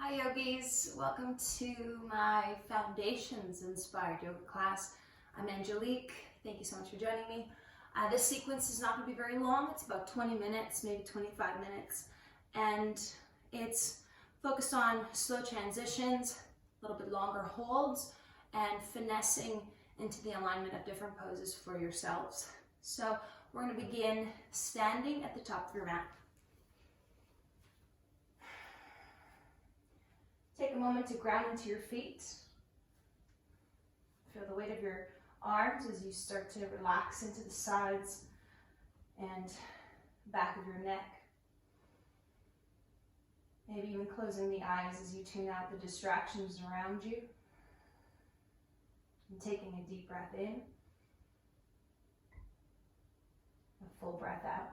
Hi yogis, welcome to my Foundations Inspired Yoga class. I'm Angelique, thank you so much for joining me. This sequence is not going to be very long, it's about 20 minutes, maybe 25 minutes, and it's focused on slow transitions, a little bit longer holds, and finessing into the alignment of different poses for yourselves. So we're going to begin standing at the top of your mat. Take a moment to ground into your feet. Feel the weight of your arms as you start to relax into the sides and back of your neck. Maybe even closing the eyes as you tune out the distractions around you. And taking a deep breath in. A full breath out.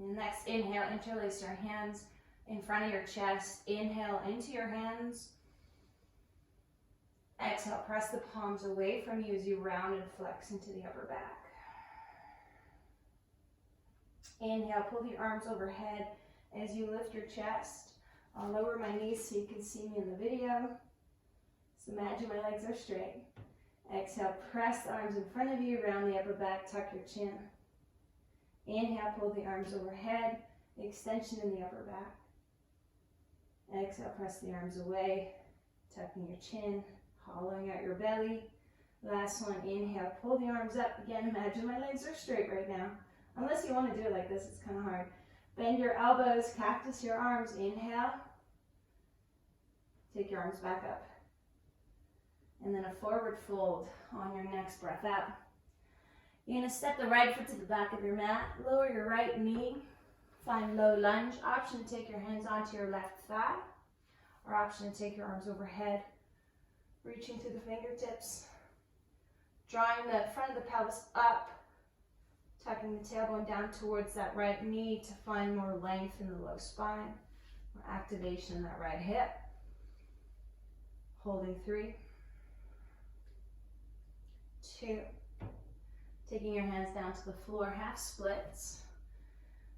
And next, inhale, interlace your hands in front of your chest. Inhale into your hands. Exhale, press the palms away from you as you round and flex into the upper back. Inhale, pull the arms overhead as you lift your chest. I'll lower my knees so you can see me in the video. So imagine my legs are straight. Exhale, press the arms in front of you, round the upper back, tuck your chin. Inhale, pull the arms overhead, extension in the upper back. Exhale, press the arms away, tucking your chin, hollowing out your belly. Last one, inhale, pull the arms up. Again, imagine my legs are straight right now. Unless you want to do it like this, it's kind of hard. Bend your elbows, cactus your arms. Inhale. Take your arms back up. And then a forward fold on your next breath out. You're going to step the right foot to the back of your mat. Lower your right knee. Find low lunge. Option to take your hands onto your left thigh. Or option to take your arms overhead. Reaching through the fingertips. Drawing the front of the pelvis up. Tucking the tailbone down towards that right knee to find more length in the low spine. More activation in that right hip. Holding 3, 2. Taking your hands down to the floor, half splits.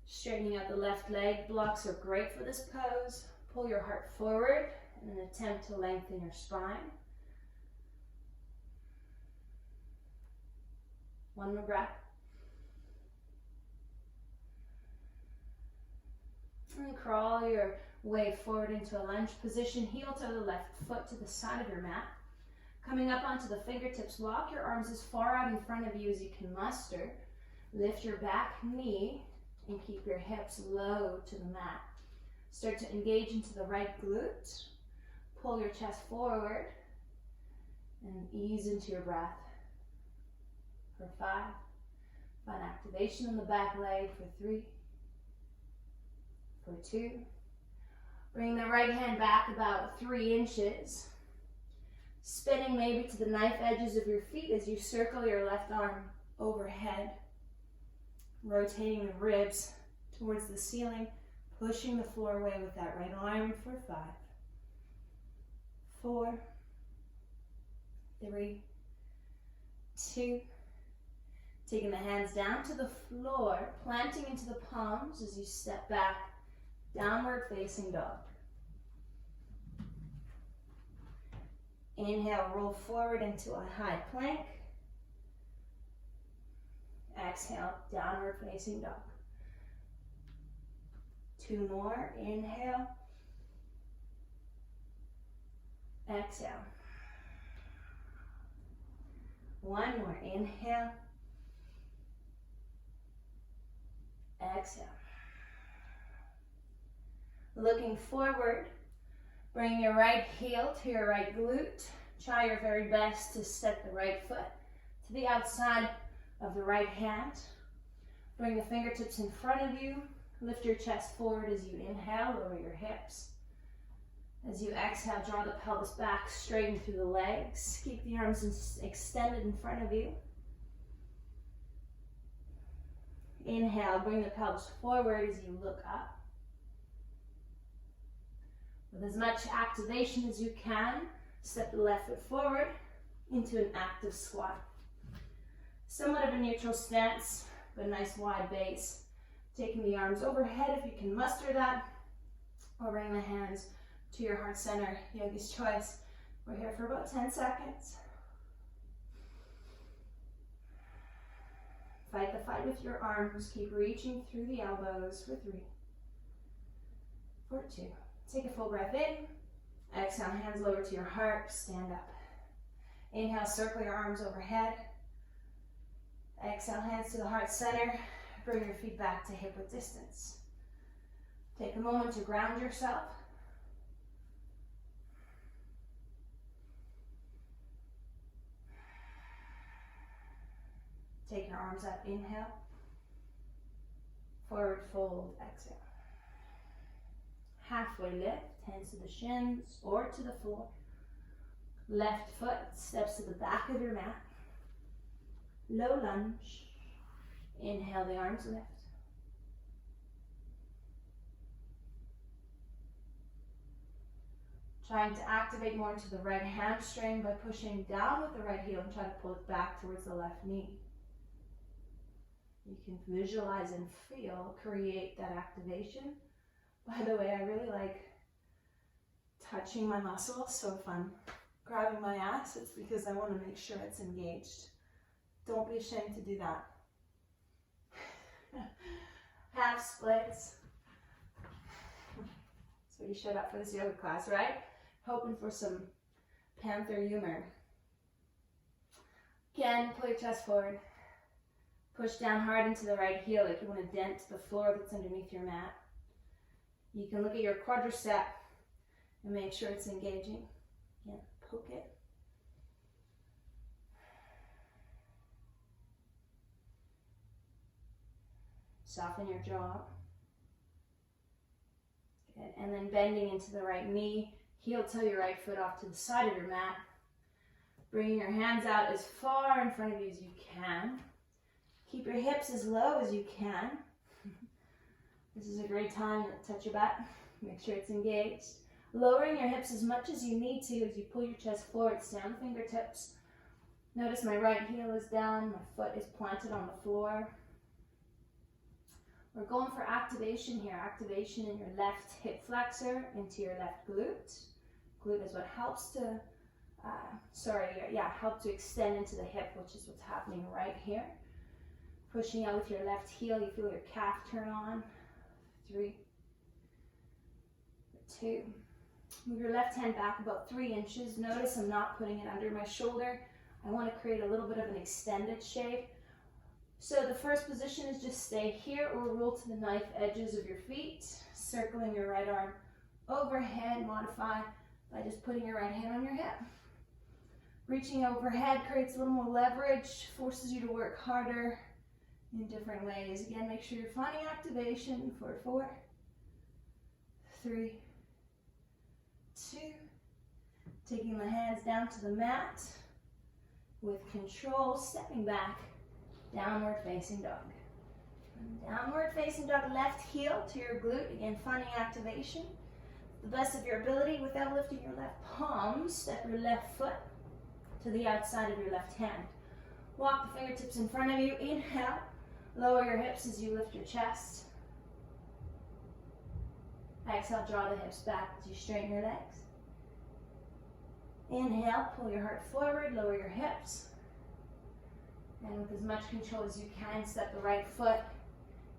Straightening out the left leg. Blocks are great for this pose. Pull your heart forward in an attempt to lengthen your spine. One more breath. And crawl your way forward into a lunge position. Heel toe the left foot to the side of your mat. Coming up onto the fingertips, walk your arms as far out in front of you as you can muster. Lift your back knee and keep your hips low to the mat. Start to engage into the right glute. Pull your chest forward and ease into your breath. For 5. Find activation in the back leg for 3. For 2. Bring the right hand back about 3 inches. Spinning maybe to the knife edges of your feet as you circle your left arm overhead. Rotating the ribs towards the ceiling, pushing the floor away with that right arm for 5. 4. 3. 2. Taking the hands down to the floor, planting into the palms as you step back, downward facing dog. Inhale, roll forward into a high plank. Exhale, downward facing dog. 2 more, inhale. Exhale. 1 more, inhale. Exhale. Looking forward, bring your right heel to your right glute. Try your very best to step the right foot to the outside of the right hand. Bring the fingertips in front of you. Lift your chest forward as you inhale, lower your hips. As you exhale, draw the pelvis back, straighten through the legs. Keep the arms extended in front of you. Inhale, bring the pelvis forward as you look up. With as much activation as you can, step the left foot forward into an active squat. Somewhat of a neutral stance, but a nice wide base. Taking the arms overhead if you can muster that. or bring the hands to your heart center. Yogi's choice. We're here for about 10 seconds. Fight the fight with your arms. Keep reaching through the elbows for 3, for 2. Take a full breath in. Exhale, hands lower to your heart. Stand up. Inhale, circle your arms overhead. Exhale, hands to the heart center. Bring your feet back to hip width distance. Take a moment to ground yourself. Take your arms up, inhale. Forward fold, exhale. Halfway lift, hands to the shins or to the floor. Left foot steps to the back of your mat. Low lunge. Inhale, the arms lift. Trying to activate more into the right hamstring by pushing down with the right heel and try to pull it back towards the left knee. You can visualize and feel, create that activation. By the way, I really like touching my muscles, so if I'm grabbing my ass, it's because I want to make sure it's engaged. Don't be ashamed to do that. Half splits. So you showed up for this yoga class, right? Hoping for some panther humor. Again, pull your chest forward. Push down hard into the right heel like you want to dent the floor that's underneath your mat. You can look at your quadricep and make sure it's engaging. Again, poke it. Soften your jaw. Good. And then bending into the right knee. Heel toe your right foot off to the side of your mat. Bringing your hands out as far in front of you as you can. Keep your hips as low as you can. This is a great time to touch your butt. Make sure it's engaged. Lowering your hips as much as you need to as you pull your chest forward. Stand fingertips. Notice my right heel is down. My foot is planted on the floor. We're going for activation here. Activation in your left hip flexor into your left glute. Glute is what helps to, help to extend into the hip, which is what's happening right here. Pushing out with your left heel, you feel your calf turn on. 3, 2. Move your left hand back about 3 inches. Notice I'm not putting it under my shoulder. I want to create a little bit of an extended shape. So the first position is just stay here or roll to the knife edges of your feet, circling your right arm overhead. Modify by just putting your right hand on your hip. Reaching overhead creates a little more leverage, forces you to work harder in different ways. Again, make sure you're finding activation for 4, 3, 2. Taking the hands down to the mat with control, stepping back. Downward facing dog. Downward facing dog, left heel to your glute. Again, finding activation. The best of your ability without lifting your left palm. Step your left foot to the outside of your left hand. Walk the fingertips in front of you. Inhale. Lower your hips as you lift your chest. Exhale, draw the hips back as you straighten your legs. Inhale, pull your heart forward, lower your hips. And with as much control as you can, step the right foot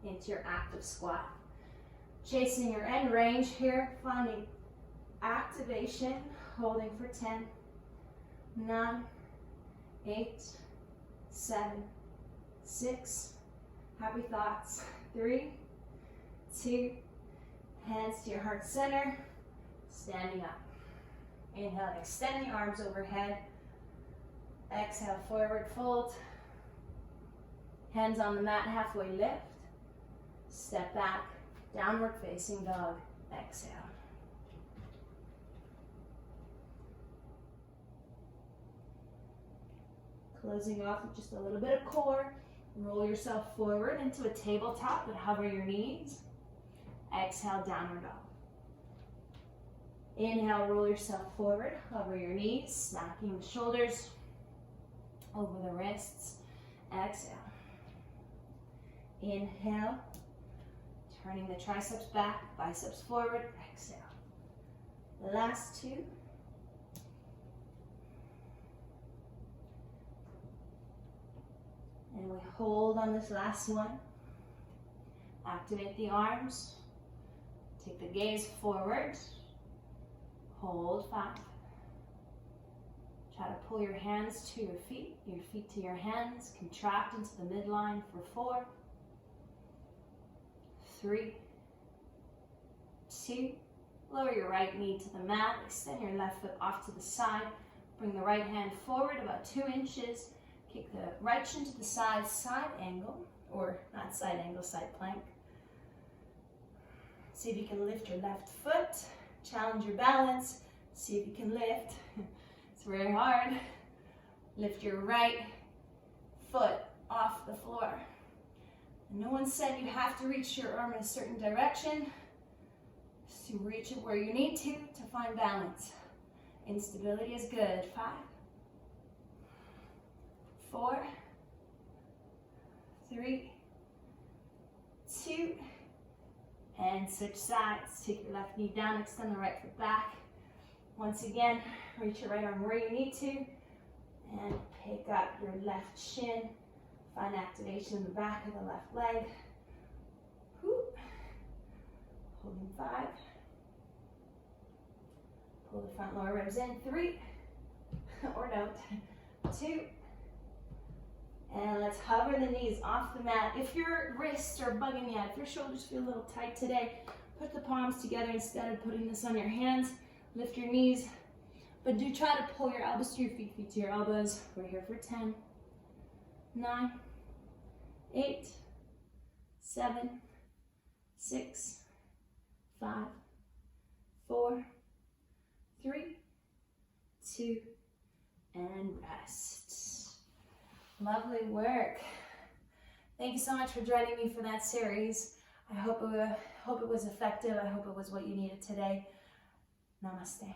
into your active squat. Chasing your end range here, finding activation, holding for 10, 9, 8, 7, 6, happy thoughts, 3, 2, hands to your heart center, standing up. Inhale, extend the arms overhead. Exhale, forward fold. Hands on the mat, halfway lift. Step back, downward facing dog. Exhale. Closing off with just a little bit of core. Roll yourself forward into a tabletop, but hover your knees. Exhale, downward dog. Inhale, roll yourself forward, hover your knees, smacking the shoulders over the wrists. Exhale. Inhale, Turning the triceps back, biceps forward, exhale. Last two. And we hold on this last one. Activate the arms. Take the gaze forward. Hold 5. Try to pull your hands to your feet to your hands. Contract into the midline for 4, 3, 2. Lower your right knee to the mat. Extend your left foot off to the side. Bring the right hand forward about 2 inches. Kick the right shin to the side, side angle, or not side angle, side plank. See if you can lift your left foot. Challenge your balance. See if you can lift. It's very hard. Lift your right foot off the floor. And no one said you have to reach your arm in a certain direction. Just to reach it where you need to find balance. Instability is good. 5, 4, 3, 2, and switch sides. Take your left knee down, extend the right foot back. Once again, reach your right arm where you need to, and pick up your left shin. Find activation in the back of the left leg. Whoop. Holding 5. Pull the front lower ribs in. 3, or don't. 2. And let's hover the knees off the mat. If your wrists are bugging you out, if your shoulders feel a little tight today, put the palms together instead of putting this on your hands. Lift your knees, but do try to pull your elbows to your feet, feet to your elbows. We're here for 10, 9, 8, 7, 6, 5, 4, 3, 2, and rest. Lovely work. Thank you so much for joining me for that series. I hope it was effective. I hope it was what you needed today. Namaste.